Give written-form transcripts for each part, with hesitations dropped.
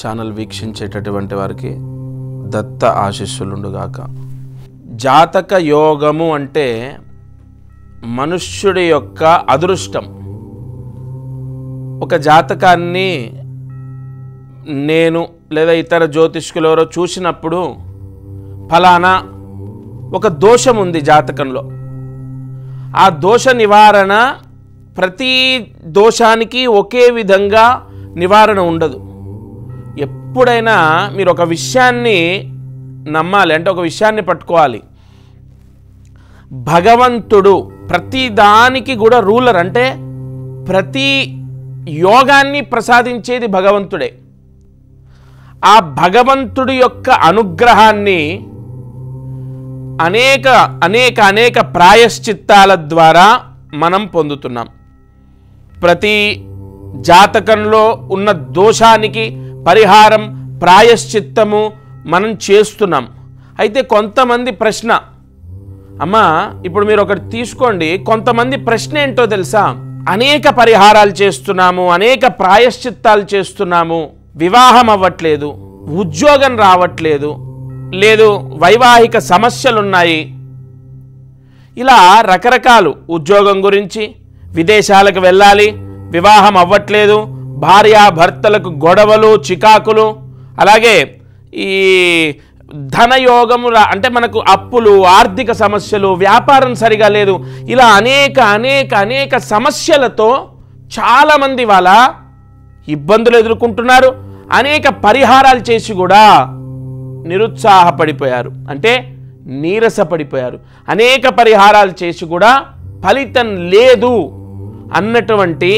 Channel వీక్షించేటటువంటి వారికి దత్త ఆశీస్సులుండుగాక. జాతక యోగము అంటే మనుష్యుడి యొక్క అదృష్టం. ఒక జాతకాన్ని నేను లేదా ఇతర జ్యోతిష్కులు ఎవరో చూసినప్పుడు ఫలానా ఒక దోషం ఉంది జాతకంలో, ఆ దోష నివారణ ప్రతి దోషానికి ఒకే విధంగా నివారణ ఉండదు. ఎప్పుడైనా మీరు ఒక విషయాన్ని నమ్మాలి, అంటే ఒక విషయాన్ని పట్టుకోవాలి. భగవంతుడు ప్రతి దానికి కూడా రూలర్, అంటే ప్రతి యోగాన్ని ప్రసాదించేది భగవంతుడే. ఆ భగవంతుడి యొక్క అనుగ్రహాన్ని అనేక అనేక అనేక ప్రాయశ్చిత్తాల ద్వారా మనం పొందుతున్నాం. ప్రతి జాతకంలో ఉన్న దోషానికి పరిహారం, ప్రాయశ్చిత్తము మనం చేస్తున్నాం. అయితే కొంతమంది ప్రశ్న, అమ్మా ఇప్పుడు మీరు ఒకటి తీసుకోండి, కొంతమంది ప్రశ్న ఏంటో తెలుసా? అనేక పరిహారాలు చేస్తున్నాము, అనేక ప్రాయశ్చిత్తాలు చేస్తున్నాము, వివాహం అవ్వట్లేదు, ఉద్యోగం రావట్లేదు, లేదు వైవాహిక సమస్యలున్నాయి, ఇలా రకరకాలు, ఉద్యోగం గురించి, విదేశాలకు వెళ్ళాలి, వివాహం అవ్వట్లేదు, భార్యాభర్తలకు గొడవలు, చికాకులు, అలాగే ఈ ధనయోగము, అంటే మనకు అప్పులు, ఆర్థిక సమస్యలు, వ్యాపారం సరిగా లేదు, ఇలా అనేక అనేక అనేక సమస్యలతో చాలామంది వాళ్ళ ఇబ్బందులు ఎదుర్కొంటున్నారు. అనేక పరిహారాలు చేసి కూడా నిరుత్సాహపడిపోయారు, అంటే నీరసపడిపోయారు. అనేక పరిహారాలు చేసి కూడా ఫలితం లేదు అన్నటువంటి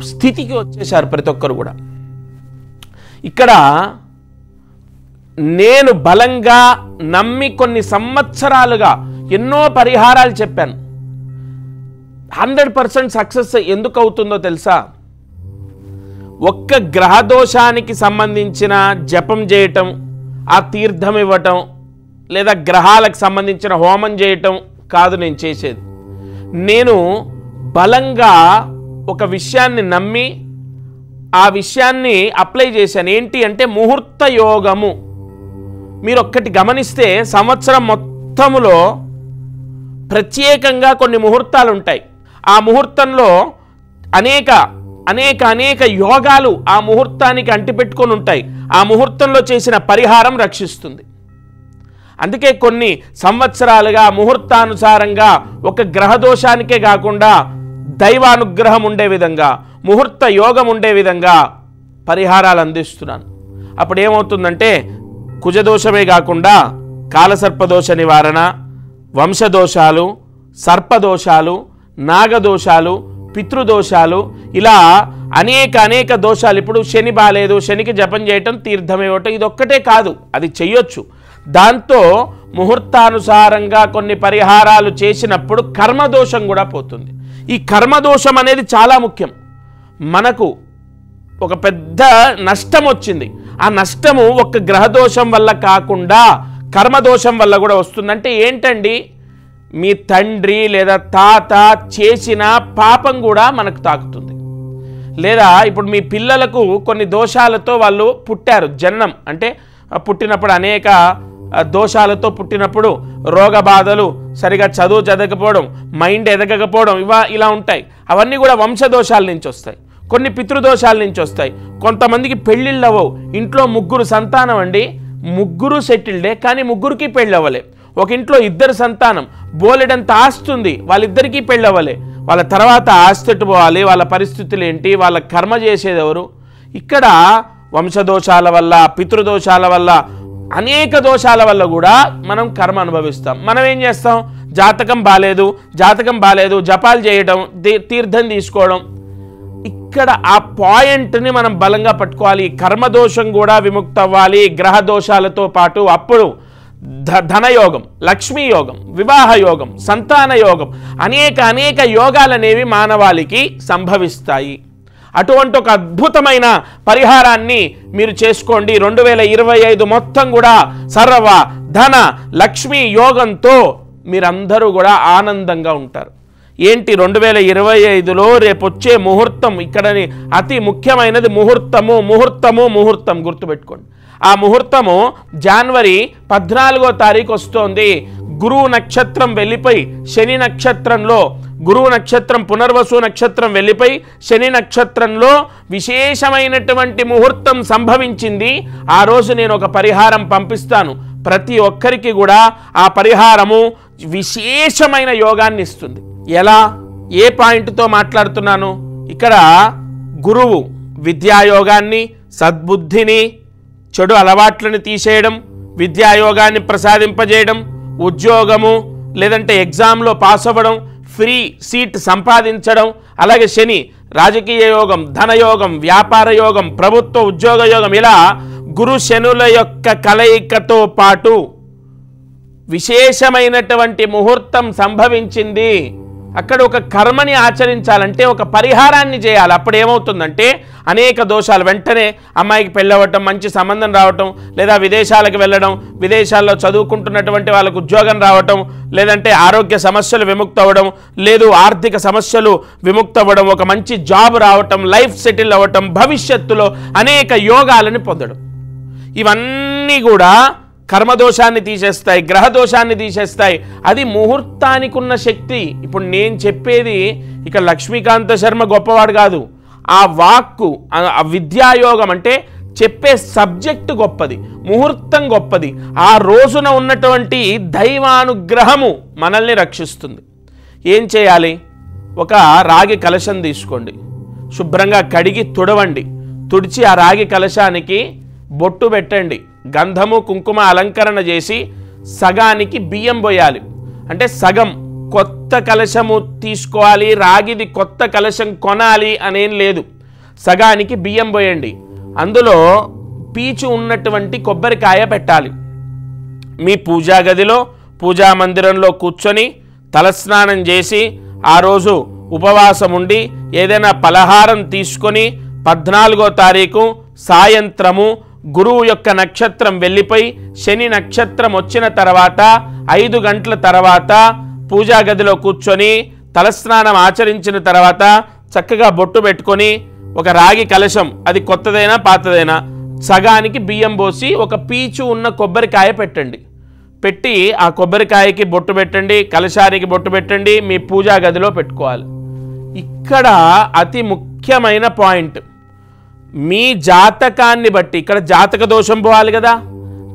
స్థితికి వచ్చేసారు ప్రతి ఒక్కరు కూడా. ఇక్కడ నేను బలంగా నమ్మి కొన్ని సంవత్సరాలుగా ఎన్నో పరిహారాలు చెప్పాను. 100% సక్సెస్ ఎందుకు అవుతుందో తెలుసా? ఒక్క గ్రహదోషానికి సంబంధించిన జపం చేయటం, ఆ తీర్థం ఇవ్వటం, లేదా గ్రహాలకు సంబంధించిన హోమం చేయటం కాదు నేను చేసేది. నేను బలంగా ఒక విషయాన్ని నమ్మి ఆ విషయాన్ని అప్లై చేశాను. ఏంటి అంటే ముహూర్త యోగము. మీరు ఒక్కటి గమనిస్తే సంవత్సరం మొత్తములో ప్రత్యేకంగా కొన్ని ముహూర్తాలు ఉంటాయి. ఆ ముహూర్తంలో అనేక అనేక అనేక యోగాలు ఆ ముహూర్తానికి అంటిపెట్టుకొని ఉంటాయి. ఆ ముహూర్తంలో చేసిన పరిహారం రక్షిస్తుంది. అందుకే కొన్ని సంవత్సరాలుగా ముహూర్తానుసారంగా ఒక గ్రహదోషానికే కాకుండా దైవానుగ్రహం ఉండే విధంగా, ముహూర్త యోగం ఉండే విధంగా పరిహారాలు అందిస్తున్నాను. అప్పుడు ఏమవుతుందంటే కుజదోషమే కాకుండా కాలసర్పదోష నివారణ, వంశదోషాలు, సర్పదోషాలు, నాగదోషాలు, పితృదోషాలు, ఇలా అనేక అనేక దోషాలు. ఇప్పుడు శని బాలేదు, శనికి జపం చేయటం, తీర్థం ఇవ్వటం, ఇదొక్కటే కాదు, అది చెయ్యొచ్చు. దాంతో ముహూర్తానుసారంగా కొన్ని పరిహారాలు చేసినప్పుడు కర్మదోషం కూడా పోతుంది. ఈ కర్మదోషం అనేది చాలా ముఖ్యం. మనకు ఒక పెద్ద నష్టం వచ్చింది, ఆ నష్టము ఒక్క గ్రహదోషం వల్ల కాకుండా కర్మదోషం వల్ల కూడా వస్తుందంటే ఏంటండి? మీ తండ్రి లేదా తాత చేసిన పాపం కూడా మనకు తాకుతుంది. లేదా ఇప్పుడు మీ పిల్లలకు కొన్ని దోషాలతో వాళ్ళు పుట్టారు, జననం అంటే పుట్టినప్పుడు అనేక దోషాలతో పుట్టినప్పుడు రోగ బాధలు, సరిగా చదువు చదవకపోవడం, మైండ్ ఎదగకపోవడం, ఇలా ఉంటాయి. అవన్నీ కూడా వంశదోషాల నుంచి వస్తాయి, కొన్ని పితృదోషాల నుంచి వస్తాయి. కొంతమందికి పెళ్ళిళ్ళు అవ్వవు. ఇంట్లో 3 సంతానం అండి, 3 సెటిల్డే, కానీ 3కి పెళ్ళి అవ్వలే. ఒక ఇంట్లో 2 సంతానం, బోలెడంత ఆస్తుంది, వాళ్ళిద్దరికీ పెళ్ళి అవ్వలే. వాళ్ళ తర్వాత ఆస్తి పోవాలి, వాళ్ళ పరిస్థితులు ఏంటి, వాళ్ళ కర్మ చేసేది ఎవరు? ఇక్కడ వంశదోషాల వల్ల, పితృదోషాల వల్ల, అనేక దోషాల వల్ల కూడా మనం కర్మ అనుభవిస్తాం. మనం ఏం చేస్తాం? జాతకం బాలేదు, జపాలు చేయడం, తీర్థం తీసుకోవడం. ఇక్కడ ఆ పాయింట్ని మనం బలంగా పట్టుకోవాలి. కర్మదోషం కూడా విముక్త అవ్వాలి గ్రహ దోషాలతో పాటు. అప్పుడు ధనయోగం, లక్ష్మీ యోగం, వివాహ యోగం, సంతాన యోగం, అనేక అనేక యోగాలనేవి మానవాళికి సంభవిస్తాయి. అటువంటి ఒక అద్భుతమైన పరిహారాన్ని మీరు చేసుకోండి. 2025 మొత్తం కూడా సర్వ ధన లక్ష్మీ యోగంతో మీరందరూ కూడా ఆనందంగా ఉంటారు. ఏంటి 2025లో రేపొచ్చే ముహూర్తం, ఇక్కడ అతి ముఖ్యమైనది ముహూర్తము. ముహూర్తము ముహూర్తం గుర్తుపెట్టుకోండి. ఆ ముహూర్తము జనవరి 14వ తారీఖు వస్తోంది. గురువు నక్షత్రం వెళ్ళిపోయి శని నక్షత్రంలో, గురువు నక్షత్రం పునర్వసు నక్షత్రం వెళ్ళిపోయి శని నక్షత్రంలో విశేషమైనటువంటి ముహూర్తం సంభవించింది. ఆ రోజు నేను ఒక పరిహారం పంపిస్తాను. ప్రతి ఒక్కరికి కూడా ఆ పరిహారము విశేషమైన యోగాన్ని ఇస్తుంది. ఎలా, ఏ పాయింట్తో మాట్లాడుతున్నాను? ఇక్కడ గురువు విద్యాయోగాన్ని, సద్బుద్ధిని, చెడు అలవాట్లను తీసేయడం, విద్యాయోగాన్ని ప్రసాదింపజేయడం, ఉద్యోగము లేదంటే ఎగ్జామ్లో పాస్ అవ్వడం, ఫ్రీ సీట్ సంపాదించడం, అలాగే శని రాజకీయ యోగం, ధనయోగం, వ్యాపార యోగం, ప్రభుత్వ ఉద్యోగ యోగం, ఇలా గురు శనుల యొక్క కలయికతో పాటు విశేషమైనటువంటి ముహూర్తం సంభవించింది. అక్కడ ఒక కర్మని ఆచరించాలంటే ఒక పరిహారాన్ని చేయాలి. అప్పుడు ఏమవుతుందంటే అనేక దోషాలు, వెంటనే అమ్మాయికి పెళ్ళవటం, మంచి సంబంధం రావటం, లేదా విదేశాలకు వెళ్ళడం, విదేశాల్లో చదువుకుంటున్నటువంటి వాళ్ళకు ఉద్యోగం రావటం, లేదంటే ఆరోగ్య సమస్యలు విముక్తి అవ్వడం, లేదు ఆర్థిక సమస్యలు విముక్తి అవ్వడం, ఒక మంచి జాబ్ రావటం, లైఫ్ సెటిల్ అవ్వటం, భవిష్యత్తులో అనేక యోగాలను పొందడం, ఇవన్నీ కూడా కర్మదోషాన్ని తీసేస్తాయి, గ్రహదోషాన్ని తీసేస్తాయి. అది ముహూర్తానికి ఉన్న శక్తి. ఇప్పుడు నేను చెప్పేది ఇక లక్ష్మీకాంత శర్మ గొప్పవాడు కాదు, ఆ వాక్కు, ఆ విద్యాయోగం అంటే చెప్పే సబ్జెక్టు గొప్పది, ముహూర్తం గొప్పది. ఆ రోజున ఉన్నటువంటి దైవానుగ్రహము మనల్ని రక్షిస్తుంది. ఏం చేయాలి? ఒక రాగి కలశం తీసుకోండి, శుభ్రంగా కడిగి తుడవండి. తుడిచి ఆ రాగి కలశానికి బొట్టు పెట్టండి, గంధము కుంకుమ అలంకరణ చేసి సగానికి బియ్యం పోయాలి. అంటే సగం కొత్త కలశము తీసుకోవాలి, రాగిది కొత్త కలశం కొనాలి అనేం లేదు. సగానికి బియ్యం పోయండి, అందులో పీచు ఉన్నటువంటి కొబ్బరికాయ పెట్టాలి. మీ పూజా గదిలో, పూజా మందిరంలో కూర్చొని తలస్నానం చేసి ఆ రోజు ఉపవాసం ఉండి ఏదైనా పలహారం తీసుకొని 14వ తారీఖు సాయంత్రము గురువు యొక్క నక్షత్రం వెళ్ళిపోయి శని నక్షత్రం వచ్చిన తర్వాత 5 గంటల తర్వాత పూజా గదిలో కూర్చొని తలస్నానం ఆచరించిన తర్వాత చక్కగా బొట్టు పెట్టుకొని ఒక రాగి కలశం, అది కొత్తదైనా పాతదైనా, సగానికి బియ్యం పోసి ఒక పీచు ఉన్న కొబ్బరికాయ పెట్టండి. పెట్టి ఆ కొబ్బరికాయకి బొట్టు పెట్టండి, కలశానికి బొట్టు పెట్టండి, మీ పూజా గదిలో పెట్టుకోవాలి. ఇక్కడ అతి ముఖ్యమైన పాయింట్, మీ జాతకాన్ని బట్టి, ఇక్కడ జాతక దోషం పోవాలి కదా,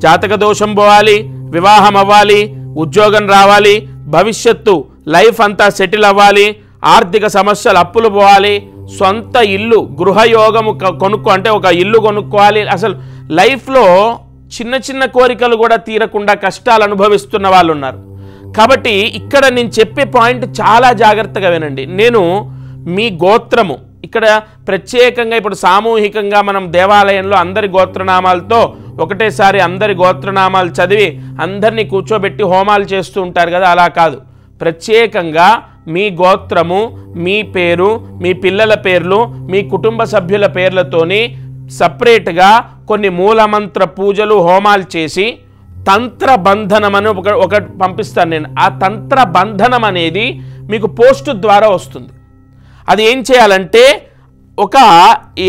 జాతక దోషం పోవాలి, వివాహం అవ్వాలి, ఉద్యోగం రావాలి, భవిష్యత్తు లైఫ్ అంతా సెటిల్ అవ్వాలి, ఆర్థిక సమస్యలు అప్పులు పోవాలి, సొంత ఇల్లు గృహయోగము అంటే ఒక ఇల్లు కొనుక్కోవాలి. అసలు లైఫ్లో చిన్న చిన్న కోరికలు కూడా తీరకుండా కష్టాలు అనుభవిస్తున్న వాళ్ళు ఉన్నారు. కాబట్టి ఇక్కడ నేను చెప్పే పాయింట్ చాలా జాగ్రత్తగా వినండి. నేను మీ గోత్రము, ఇక్కడ ప్రత్యేకంగా ఇప్పుడు సామూహికంగా మనం దేవాలయంలో అందరి గోత్రనామాలతో ఒకటేసారి అందరి గోత్రనామాలు చదివి అందరినీ కూర్చోబెట్టి హోమాలు చేస్తూ ఉంటారు కదా, అలా కాదు. ప్రత్యేకంగా మీ గోత్రము, మీ పేరు, మీ పిల్లల పేర్లు, మీ కుటుంబ సభ్యుల పేర్లతోని సపరేట్గా కొన్ని మూలమంత్ర పూజలు హోమాలు చేసి తంత్రబంధనం అని ఒకటి పంపిస్తాను నేను. ఆ తంత్రబంధనం అనేది మీకు పోస్ట్ ద్వారా వస్తుంది. అది ఏం చేయాలంటే, ఒక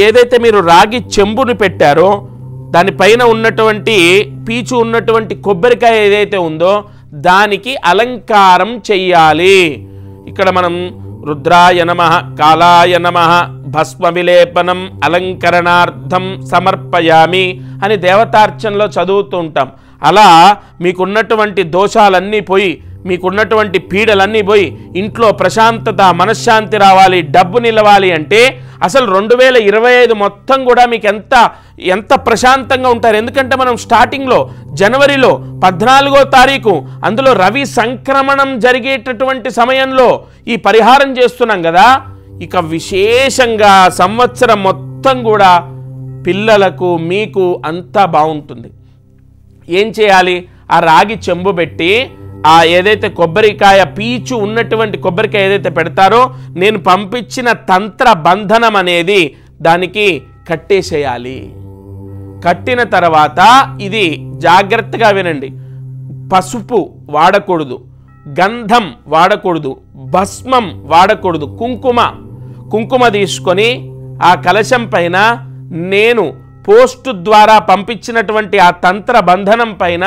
ఏదైతే మీరు రాగి చెంబుని పెట్టారో దానిపైన ఉన్నటువంటి పీచు ఉన్నటువంటి కొబ్బరికాయ ఏదైతే ఉందో దానికి అలంకారం చెయ్యాలి. ఇక్కడ మనం రుద్రాయ నమః, కాలాయ నమః, భస్మ విలేపనం అలంకరణార్థం సమర్పయామి అని దేవతార్చనలో చదువుతూ ఉంటాం. అలా మీకున్నటువంటి దోషాలన్నీ పోయి, మీకున్నటువంటి పీడలన్నీ పోయి ఇంట్లో ప్రశాంతత, మనశ్శాంతి రావాలి, డబ్బు నిలవాలి అంటే అసలు 2025 మొత్తం కూడా మీకు ఎంత ప్రశాంతంగా ఉంటారు. ఎందుకంటే మనం స్టార్టింగ్లో జనవరిలో 14వ తారీఖు, అందులో రవి సంక్రమణం జరిగేటటువంటి సమయంలో ఈ పరిహారం చేస్తున్నాం కదా. ఇక విశేషంగా సంవత్సరం మొత్తం కూడా పిల్లలకు మీకు అంతా బాగుంటుంది. ఏం చేయాలి? ఆ రాగి చెంబు పెట్టి ఆ ఏదైతే కొబ్బరికాయ పీచు ఉన్నటువంటి కొబ్బరికాయ ఏదైతే పెడతారో నేను పంపించిన తంత్ర బంధనం అనేది దానికి కట్టేసేయాలి. కట్టిన తర్వాత ఇది జాగ్రత్తగా వినండి, పసుపు వాడకూడదు, గంధం వాడకూడదు, భస్మం వాడకూడదు, కుంకుమ తీసుకొని ఆ కలశం పైన నేను పోస్టు ద్వారా పంపించినటువంటి ఆ తంత్ర బంధనం పైన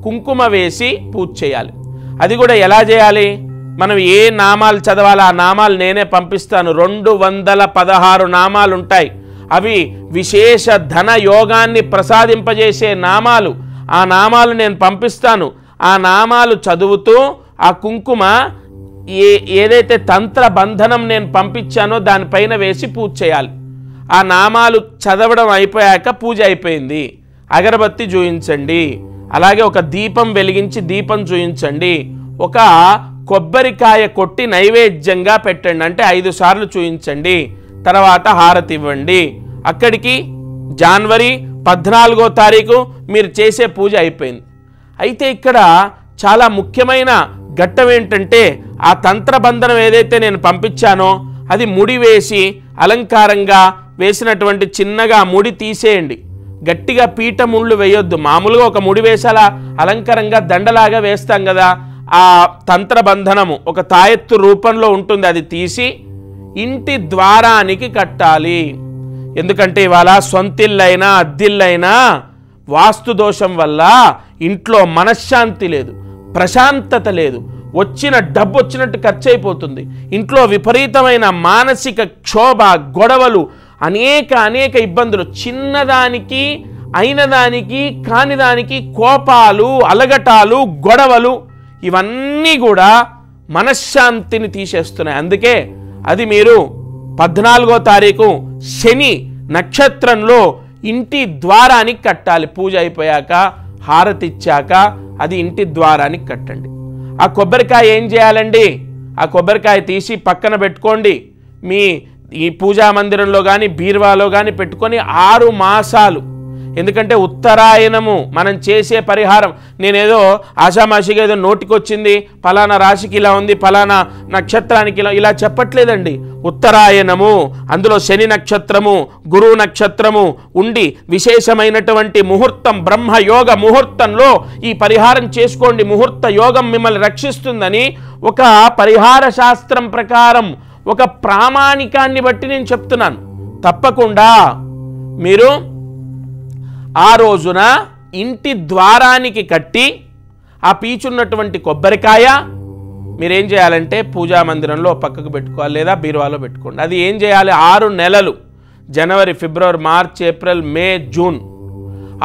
కుంకుమ వేసి పూజ చేయాలి. అది కూడా ఎలా చేయాలి? మనం ఏ నామాలు చదవాలో ఆ నామాలు నేనే పంపిస్తాను. 216 నామాలు ఉంటాయి. అవి విశేష ధన యోగాన్ని ప్రసాదింపజేసే నామాలు. ఆ నామాలు నేను పంపిస్తాను. ఆ నామాలు చదువుతూ ఆ కుంకుమ ఏదైతే తంత్ర బంధనం నేను పంపించానో దానిపైన వేసి పూజ చేయాలి. ఆ నామాలు చదవడం అయిపోయాక పూజ అయిపోయింది. అగరబత్తి చూయించండి, అలాగే ఒక దీపం వెలిగించి దీపం చూయించండి, ఒక కొబ్బరికాయ కొట్టి నైవేద్యంగా పెట్టండి, అంటే 5 సార్లు చూయించండి, తర్వాత హారతి ఇవ్వండి. అక్కడికి జనవరి 14వ తారీఖు మీరు చేసే పూజ అయిపోయింది. అయితే ఇక్కడ చాలా ముఖ్యమైన ఘట్టం ఏంటంటే ఆ తంత్రబంధనం ఏదైతే నేను పంపించానో అది ముడి వేసి అలంకారంగా వేసినటువంటి చిన్నగా ముడి తీసేయండి. గట్టిగా పీట ముళ్ళు వేయొద్దు. మామూలుగా ఒక ముడి వేసాల అలంకారంగా దండలాగా వేస్తాం కదా, ఆ తంత్రబంధనము ఒక తాయెత్తు రూపంలో ఉంటుంది. అది తీసి ఇంటి ద్వారానికి కట్టాలి. ఎందుకంటే ఇవాళ సొంతిల్లైనా అద్దిల్లైనా వాస్తు దోషం వల్ల ఇంట్లో మనశ్శాంతి లేదు, ప్రశాంతత లేదు, వచ్చిన డబ్బు వచ్చినట్టు ఖర్చు అయిపోతుంది. ఇంట్లో విపరీతమైన మానసిక క్షోభ, గొడవలు, అనేక ఇబ్బందులు, చిన్నదానికి అయినదానికి కానిదానికి కోపాలు, అలగటాలు, గొడవలు, ఇవన్నీ కూడా మనశ్శాంతిని తీసేస్తున్నాయి. అందుకే అది మీరు 14వ తారీఖు శని నక్షత్రంలో ఇంటి ద్వారానికి కట్టాలి. పూజ అయిపోయాక హారతి ఇచ్చాక అది ఇంటి ద్వారానికి కట్టండి. ఆ కొబ్బరికాయ ఏం చేయాలండి? ఆ కొబ్బరికాయ తీసి పక్కన పెట్టుకోండి. మీ ఈ పూజా మందిరంలో కానీ బీరువాలో కానీ పెట్టుకొని 6 మాసాలు. ఎందుకంటే ఉత్తరాయణము మనం చేసే పరిహారం నేనేదో ఆషామాషిగా ఏదో నోటికొచ్చింది ఫలానా రాశికి ఇలా ఉంది, ఫలానా నక్షత్రానికి ఇలా చెప్పట్లేదండి. ఉత్తరాయణము, అందులో శని నక్షత్రము, గురువు నక్షత్రము ఉండి విశేషమైనటువంటి ముహూర్తం, బ్రహ్మయోగ ముహూర్తంలో ఈ పరిహారం చేసుకోండి. ముహూర్త యోగం మిమ్మల్ని రక్షిస్తుందని ఒక పరిహార శాస్త్రం ప్రకారం ఒక ప్రామాణికాన్ని బట్టి నేను చెప్తున్నాను. తప్పకుండా మీరు ఆ రోజున ఇంటి ద్వారానికి కట్టి ఆ పీచున్నటువంటి కొబ్బరికాయ మీరేం చేయాలంటే పూజా మందిరంలో పక్కకు పెట్టుకోవాలి, లేదా బీరువాలో పెట్టుకోండి. అది ఏం చేయాలి? 6 నెలలు, జనవరి, ఫిబ్రవరి, మార్చ్, ఏప్రిల్, మే, జూన్,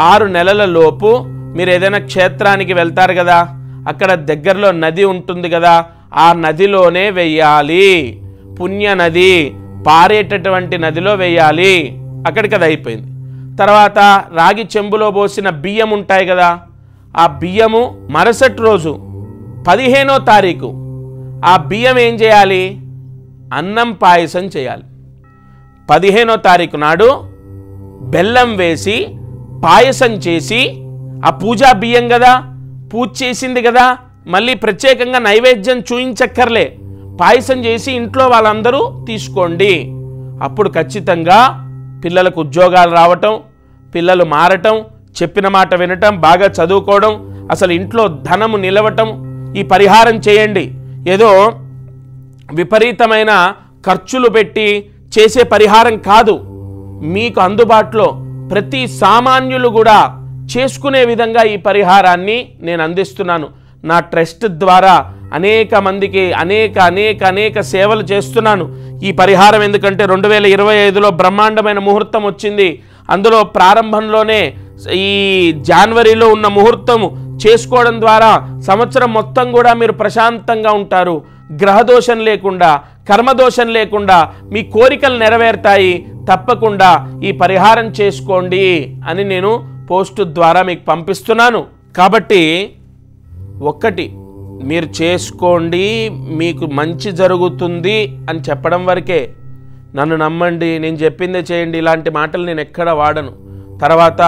6 నెలల లోపు మీరు ఏదైనా క్షేత్రానికి వెళ్తారు కదా, అక్కడ దగ్గరలో నది ఉంటుంది కదా, ఆ నదిలోనే వెయ్యాలి. పుణ్య నది, పారేటటువంటి నదిలో వెయ్యాలి. అక్కడికి అది అయిపోయింది. తర్వాత రాగి చెంబులో పోసిన బియ్యం ఉంటాయి కదా, ఆ బియ్యము మరుసటి రోజు 15వ తారీఖు ఆ బియ్యం ఏం చేయాలి? అన్నం పాయసం చేయాలి. 15వ తారీఖు నాడు బెల్లం వేసి పాయసం చేసి, ఆ పూజా బియ్యం కదా, పూజ చేసింది కదా, మళ్ళీ ప్రత్యేకంగా నైవేద్యం చూయించక్కర్లే, పాయసం చేసి ఇంట్లో వాళ్ళందరూ తీసుకోండి. అప్పుడు ఖచ్చితంగా పిల్లలకు ఉద్యోగాలు రావటం, పిల్లలు మారటం, చెప్పిన మాట వినటం, బాగా చదువుకోవడం, అసలు ఇంట్లో ధనము నిలవటం. ఈ పరిహారం చేయండి. ఏదో విపరీతమైన ఖర్చులు పెట్టి చేసే పరిహారం కాదు. మీకు అందుబాటులో ప్రతి సామాన్యులు కూడా చేసుకునే విధంగా ఈ పరిహారాన్ని నేను అందిస్తున్నాను. నా ట్రస్ట్ ద్వారా అనేక మందికి అనేక సేవలు చేస్తున్నాను. ఈ పరిహారం ఎందుకంటే 2025లో బ్రహ్మాండమైన ముహూర్తం వచ్చింది. అందులో ప్రారంభంలోనే ఈ జనవరిలో ఉన్న ముహూర్తము చేసుకోవడం ద్వారా సంవత్సరం మొత్తం కూడా మీరు ప్రశాంతంగా ఉంటారు. గ్రహదోషం లేకుండా, కర్మదోషం లేకుండా మీ కోరికలు నెరవేరుతాయి. తప్పకుండా ఈ పరిహారం చేసుకోండి అని నేను పోస్టు ద్వారా మీకు పంపిస్తున్నాను. కాబట్టి ఒక్కటి మీరు చేసుకోండి, మీకు మంచి జరుగుతుంది అని చెప్పడం వరకే. నన్ను నమ్మండి, నేను చెప్పిందే చేయండి, ఇలాంటి మాటలు నేను ఎక్కడ వాడను. తర్వాత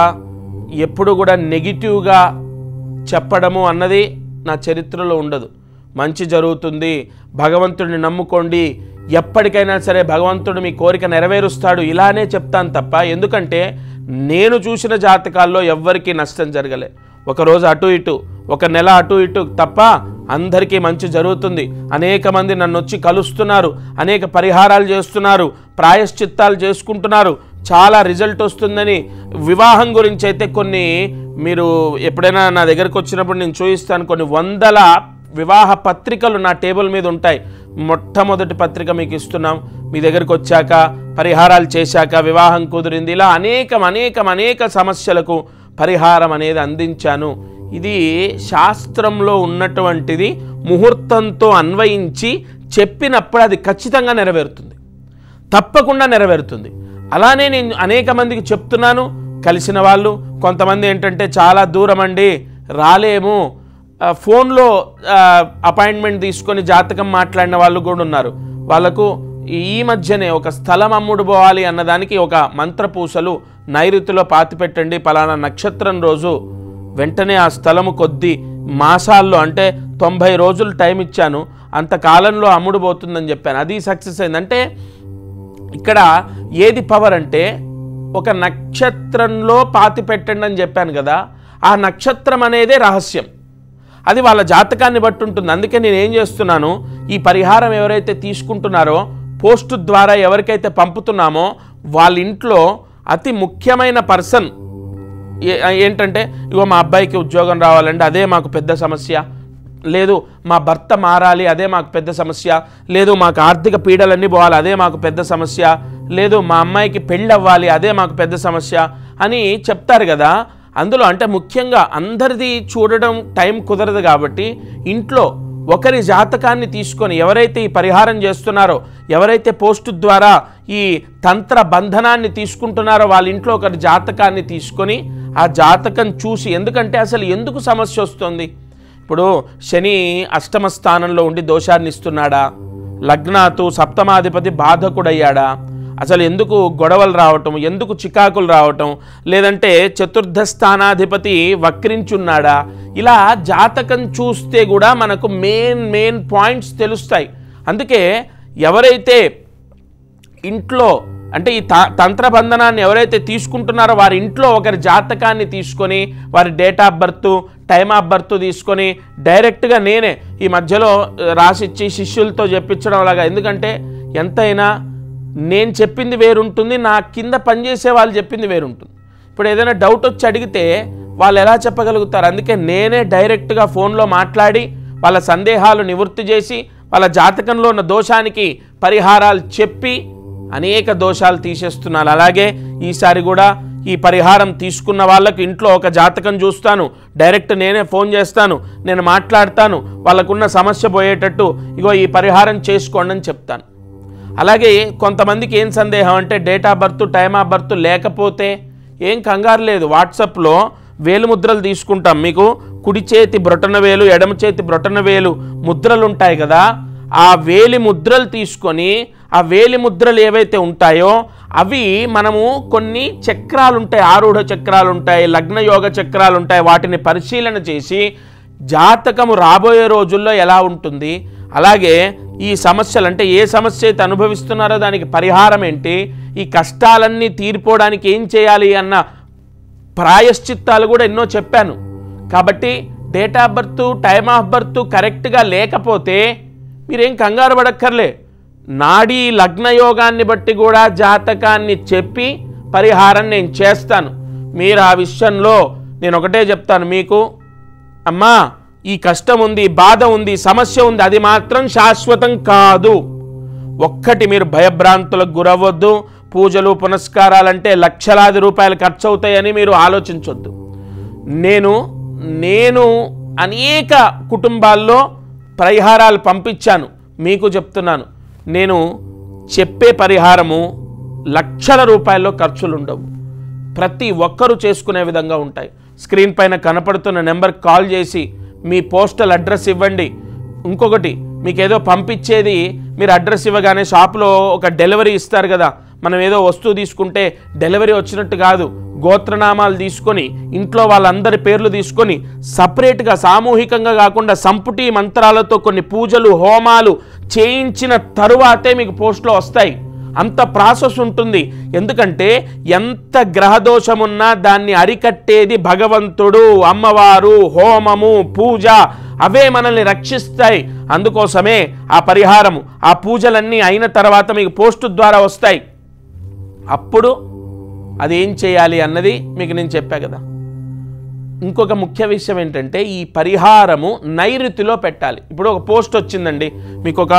ఎప్పుడు కూడా నెగిటివ్గా చెప్పడము అన్నది నా చరిత్రలో ఉండదు. మంచి జరుగుతుంది, భగవంతుడిని నమ్ముకోండి, ఎప్పటికైనా సరే భగవంతుడు మీ కోరిక నెరవేరుస్తాడు, ఇలానే చెప్తాను తప్ప. ఎందుకంటే నేను చూసిన జాతకాల్లో ఎవ్వరికీ నష్టం జరగలే. ఒకరోజు అటు ఇటు, ఒక నెల అటు ఇటు తప్ప అందరికీ మంచి జరుగుతుంది. అనేక మంది నన్ను వచ్చి కలుస్తున్నారు, అనేక పరిహారాలు చేస్తున్నారు, ప్రాయశ్చిత్తాలు చేసుకుంటున్నారు, చాలా రిజల్ట్ వస్తుందని. వివాహం గురించి అయితే కొన్ని మీరు ఎప్పుడైనా నా దగ్గరకు వచ్చినప్పుడు నేను చూపిస్తాను. కొన్ని వందల వివాహ పత్రికలు నా టేబుల్ మీద ఉంటాయి. మొట్టమొదటి పత్రిక మీకు ఇస్తున్నాం. మీ దగ్గరికి వచ్చాక పరిహారాలు చేశాక వివాహం కుదిరింది. ఇలా అనేక సమస్యలకు పరిహారం అనేది అందించాను. ఇది శాస్త్రంలో ఉన్నటువంటిది. ముహూర్తంతో అన్వయించి చెప్పినప్పుడు అది ఖచ్చితంగా నెరవేరుతుంది, తప్పకుండా నెరవేరుతుంది. అలానే నేను అనేక మందికి చెప్తున్నాను. కలిసిన వాళ్ళు కొంతమంది ఏంటంటే చాలా దూరం అండి, రాలేము, ఫోన్లో అపాయింట్మెంట్ తీసుకొని జాతకం మాట్లాడిన వాళ్ళు కూడా ఉన్నారు. వాళ్ళకు ఈ మధ్యనే ఒక స్థలం అమ్ముడు పోవాలి అన్నదానికి ఒక మంత్రపూసలు నైరుతిలో పాతిపెట్టండి, పలానా నక్షత్రం రోజు వెంటనే ఆ స్థలము కొద్ది మాసాల్లో అంటే 90 రోజులు టైం ఇచ్చాను, అంతకాలంలో అమ్ముడు పోతుందని చెప్పాను. అది సక్సెస్ అయింది. అంటే ఇక్కడ ఏది పవర్ అంటే ఒక నక్షత్రంలో పాతి పెట్టండి అని చెప్పాను కదా, ఆ నక్షత్రం అనేదే రహస్యం. అది వాళ్ళ జాతకాన్ని బట్టి ఉంటుంది. అందుకే నేను ఏం చేస్తున్నాను, ఈ పరిహారం ఎవరైతే తీసుకుంటున్నారో పోస్ట్ ద్వారా ఎవరికైతే పంపుతున్నామో వాళ్ళ ఇంట్లో అతి ముఖ్యమైన పర్సన్ ఏంటంటే, ఇగో మా అబ్బాయికి ఉద్యోగం రావాలంటే అదే మాకు పెద్ద సమస్య, లేదు మా భర్త మారాలి అదే మాకు పెద్ద సమస్య, లేదు మాకు ఆర్థిక పీడలన్నీ పోవాలి అదే మాకు పెద్ద సమస్య, లేదు మా అమ్మాయికి పెళ్ళి అవ్వాలి అదే మాకు పెద్ద సమస్య అని చెప్తారు కదా. అందులో అంటే ముఖ్యంగా అందరిది చూడడం టైం కుదరదు కాబట్టి ఇంట్లో ఒకరి జాతకాన్ని తీసుకొని ఎవరైతే ఈ పరిహారం చేస్తున్నారో, ఎవరైతే పోస్టు ద్వారా ఈ తంత్ర బంధనాన్ని తీసుకుంటున్నారో వాళ్ళ ఇంట్లో ఒకరి జాతకాన్ని తీసుకొని ఆ జాతకం చూసి, ఎందుకంటే అసలు ఎందుకు సమస్య వస్తుంది, ఇప్పుడు శని అష్టమ స్థానంలో ఉండి దోషాన్ని ఇస్తున్నాడా, లగ్నాతు సప్తమాధిపతి బాధకుడయ్యాడా, అసలు ఎందుకు గొడవలు రావటం, ఎందుకు చికాకులు రావటం, లేదంటే చతుర్థ స్థానాధిపతి వక్రించున్నాడా, ఇలా జాతకం చూస్తే కూడా మనకు మెయిన్ పాయింట్స్ తెలుస్తాయి. అందుకే ఎవరైతే ఇంట్లో అంటే ఈ తంత్రబంధనాన్ని ఎవరైతే తీసుకుంటున్నారో వారి ఇంట్లో ఒకరి జాతకాన్ని తీసుకొని వారి date of birth, time of birth తీసుకొని డైరెక్ట్గా నేనే ఈ మధ్యలో రాసిచ్చి శిష్యులతో చెప్పించడం అలాగా. ఎందుకంటే ఎంతైనా నేను చెప్పింది వేరుంటుంది, నా కింద పనిచేసే వాళ్ళు చెప్పింది వేరుంటుంది. ఇప్పుడు ఏదైనా డౌట్ వచ్చి అడిగితే వాళ్ళు ఎలా చెప్పగలుగుతారు? అందుకే నేనే డైరెక్ట్గా ఫోన్లో మాట్లాడి వాళ్ళ సందేహాలు నివృత్తి చేసి వాళ్ళ జాతకంలో ఉన్న దోషానికి పరిహారాలు చెప్పి అనేక దోషాలు తీసేస్తున్నాను. అలాగే ఈసారి కూడా ఈ పరిహారం తీసుకున్న వాళ్ళకు ఇంట్లో ఒక జాతకం చూస్తాను, డైరెక్ట్ నేనే ఫోన్ చేస్తాను, నేను మాట్లాడతాను, వాళ్ళకున్న సమస్య పోయేటట్టు ఇగో ఈ పరిహారం చేసుకోండి అని చెప్తాను. అలాగే కొంతమందికి ఏం సందేహం అంటే date of birth, time of birth లేకపోతే ఏం కంగారు లేదు. వాట్సాప్లో వేలు ముద్రలు తీసుకుంటాం. మీకు కుడి చేతి బ్రొటన వేలు, ఎడమ చేతి బ్రొటన వేలు ముద్రలు ఉంటాయి కదా, ఆ వేలి ముద్రలు తీసుకొని ఆ వేలి ముద్రలు ఏవైతే ఉంటాయో అవి మనము కొన్ని చక్రాలు ఉంటాయి, ఆరూఢ చక్రాలు ఉంటాయి, లగ్న యోగ చక్రాలు ఉంటాయి, వాటిని పరిశీలన చేసి జాతకము రాబోయే రోజుల్లో ఎలా ఉంటుంది, అలాగే ఈ సమస్యలు అంటే ఏ సమస్య అయితే అనుభవిస్తున్నారో దానికి పరిహారం ఏంటి, ఈ కష్టాలన్నీ తీరిపోవడానికి ఏం చేయాలి అన్న ప్రాయశ్చిత్తాలు కూడా ఎన్నో చెప్పాను. కాబట్టి date of birth, time of birth కరెక్ట్గా లేకపోతే మీరేం కంగారు పడక్కర్లే. నాడీ లగ్నయోగాన్ని బట్టి కూడా జాతకాన్ని చెప్పి పరిహారం నేను చేస్తాను. మీరు ఆ విషయంలో నేను ఒకటే చెప్తాను మీకు, అమ్మా ఈ కష్టం ఉంది, బాధ ఉంది, సమస్య ఉంది, అది మాత్రం శాశ్వతం కాదు. ఒక్కటి మీరు భయభ్రాంతులకు గురవ్వద్దు. పూజలు పునస్కారాలంటే లక్షలాది రూపాయలు ఖర్చు అవుతాయని మీరు ఆలోచించొద్దు. నేను అనేక కుటుంబాల్లో పరిహారాలు పంపించాను. మీకు చెప్తున్నాను, నేను చెప్పే పరిహారము లక్షల రూపాయల్లో ఖర్చులు ఉండవు. ప్రతి ఒక్కరూ చేసుకునే విధంగా ఉంటాయి. స్క్రీన్ పైన కనపడుతున్న నెంబర్కి కాల్ చేసి మీ పోస్టల్ అడ్రస్ ఇవ్వండి. ఇంకొకటి, మీకు ఏదో పంపించేది మీరు అడ్రస్ ఇవ్వగానే షాప్లో ఒక డెలివరీ ఇస్తారు కదా, మనం ఏదో వస్తువు తీసుకుంటే డెలివరీ వచ్చినట్టు కాదు. గోత్రనామాలు తీసుకొని ఇంట్లో వాళ్ళందరి పేర్లు తీసుకొని సపరేట్గా సామూహికంగా కాకుండా సంపుటి మంత్రాలతో కొన్ని పూజలు హోమాలు చేయించిన తరువాతే మీకు పోస్ట్లో వస్తాయి. అంత ప్రాసెస్ ఉంటుంది. ఎందుకంటే ఎంత గ్రహదోషమున్నా దాన్ని అరికట్టేది భగవంతుడు, అమ్మవారు, హోమము, పూజ అవే మనల్ని రక్షిస్తాయి. అందుకోసమే ఆ పరిహారము, ఆ పూజలన్నీ అయిన తర్వాత మీకు పోస్టు ద్వారా వస్తాయి. అప్పుడు అది ఏం చేయాలి అన్నది మీకు నేను చెప్పా కదా. ఇంకొక ముఖ్య విషయం ఏంటంటే ఈ పరిహారము నైరుతిలో పెట్టాలి. ఇప్పుడు ఒక పోస్ట్ వచ్చిందండి, మీకు ఒక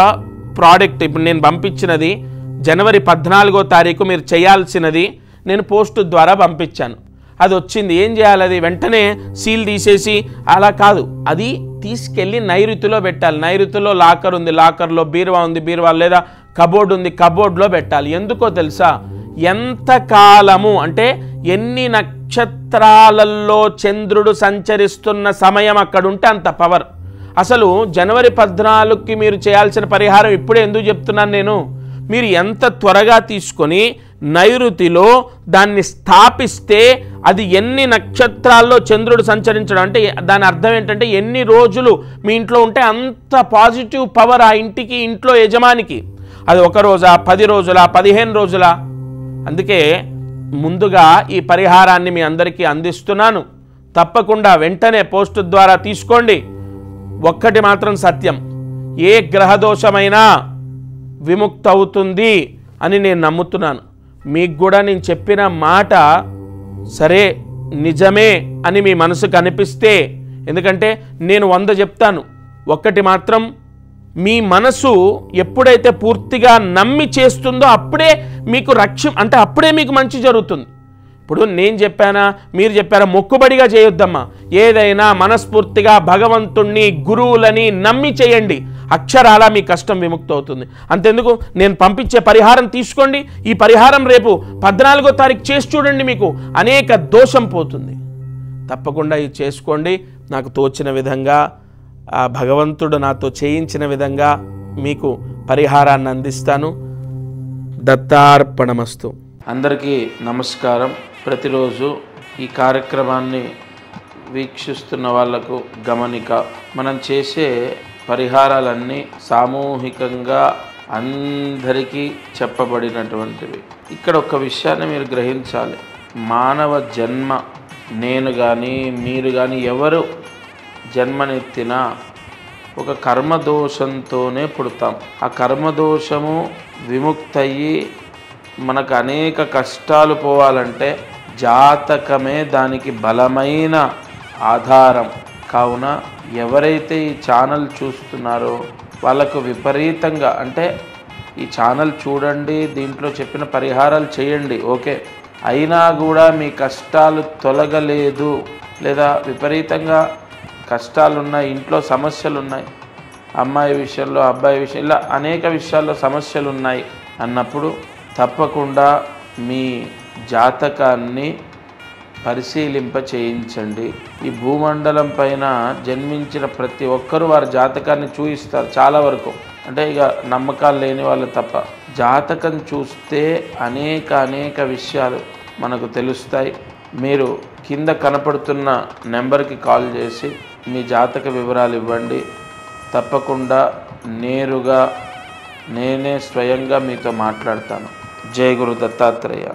ప్రోడక్ట్ ఇప్పుడు నేను పంపించినది జనవరి 14వ తారీఖు మీరు చేయాల్సినది నేను పోస్టు ద్వారా పంపించాను. అది వచ్చింది, ఏం చేయాలి? అది వెంటనే సీల్ తీసేసి అలా కాదు, అది తీసుకెళ్ళి నైరుతిలో పెట్టాలి. నైరుతిలో లాకర్ ఉంది, లాకర్లో బీరువా ఉంది, బీరువా లేదా కబోర్డ్ ఉంది, కబోర్డ్లో పెట్టాలి. ఎందుకో తెలుసా? ఎంత కాలము అంటే ఎన్ని నక్షత్రాలలో చంద్రుడు సంచరిస్తున్న సమయం అక్కడ ఉంటే అంత పవర్. అసలు జనవరి 14కి మీరు చేయాల్సిన పరిహారం ఇప్పుడే ఎందుకు చెప్తున్నాను నేను, మీరు ఎంత త్వరగా తీసుకొని నైరుతిలో దాన్ని స్థాపిస్తే అది ఎన్ని నక్షత్రాల్లో చంద్రుడు సంచరించడం అంటే దాని అర్థం ఏంటంటే ఎన్ని రోజులు మీ ఇంట్లో ఉంటే అంత పాజిటివ్ పవర్ ఆ ఇంటికి, ఇంట్లో యజమానికి. అది 1 రోజా, 10 రోజులా, 15 రోజులా? అందుకే ముందుగా ఈ పరిహారాన్ని మీ అందరికీ అందిస్తున్నాను. తప్పకుండా వెంటనే పోస్టు ద్వారా తీసుకోండి. ఒక్కటి మాత్రం సత్యం, ఏ గ్రహదోషమైనా విముక్తి అవుతుంది అని నేను నమ్ముతున్నాను. మీకు కూడా నేను చెప్పిన మాట సరే నిజమే అని మీ మనసుకు అనిపిస్తే, ఎందుకంటే నేను 100 చెప్తాను, ఒక్కటి మాత్రం మీ మనసు ఎప్పుడైతే పూర్తిగా నమ్మి చేస్తుందో అప్పుడే మీకు అంటే అప్పుడే మీకు మంచి జరుగుతుంది. ఇప్పుడు నేను చెప్పానా, మీరు చెప్పారా, మొక్కుబడిగా చేయొద్దమ్మా. ఏదైనా మనస్ఫూర్తిగా భగవంతుణ్ణి, గురువులని నమ్మి చేయండి. అక్షరాల మీ కష్టం విముక్తి అవుతుంది. అంతెందుకు, నేను పంపించే పరిహారం తీసుకోండి. ఈ పరిహారం రేపు 14వ తారీఖు చేసి చూడండి, మీకు అనేక దోషం పోతుంది. తప్పకుండా ఇది చేసుకోండి. నాకు తోచిన విధంగా, ఆ భగవంతుడు నాతో చేయించిన విధంగా మీకు పరిహారాన్ని అందిస్తాను. దత్తార్పణమస్తు. అందరికీ నమస్కారం. ప్రతిరోజు ఈ కార్యక్రమాన్ని వీక్షిస్తున్న వాళ్లకు గమనిక, మనం చేసే పరిహారాలన్నీ సామూహికంగా అందరికీ చెప్పబడినటువంటివి. ఇక్కడ ఒక విషయాన్ని మీరు గ్రహించాలి. మానవ జన్మ, నేను కానీ మీరు కానీ ఎవరు జన్మనెత్తినా ఒక కర్మదోషంతోనే పుడతాం. ఆ కర్మదోషము విముక్తయ్యి మనకు అనేక కష్టాలు పోవాలంటే జాతకమే దానికి బలమైన ఆధారం. కావున ఎవరైతే ఈ ఛానల్ చూస్తున్నారో వాళ్ళకు విపరీతంగా, అంటే ఈ ఛానల్ చూడండి, దీంట్లో చెప్పిన పరిహారాలు చేయండి, ఓకే, అయినా కూడా మీ కష్టాలు తొలగలేదు, లేదా విపరీతంగా కష్టాలున్నాయి, ఇంట్లో సమస్యలు ఉన్నాయి, అమ్మాయి విషయంలో, అబ్బాయి విషయం, ఇలా అనేక విషయాల్లో సమస్యలు ఉన్నాయి అన్నప్పుడు తప్పకుండా మీ జాతకాన్ని పరిశీలింప చేయించండి. ఈ భూమండలం పైన జన్మించిన ప్రతి ఒక్కరూ వారి జాతకాన్ని చూయిస్తారు చాలా వరకు, అంటే ఇక నమ్మకాలు లేని వాళ్ళు తప్ప. జాతకం చూస్తే అనేక విషయాలు మనకు తెలుస్తాయి. మీరు కింద కనపడుతున్న నెంబర్కి కాల్ చేసి మీ జాతక వివరాలు ఇవ్వండి. తప్పకుండా నేరుగా నేనే స్వయంగా మీతో మాట్లాడతాను. జై గురు దత్తాత్రేయ.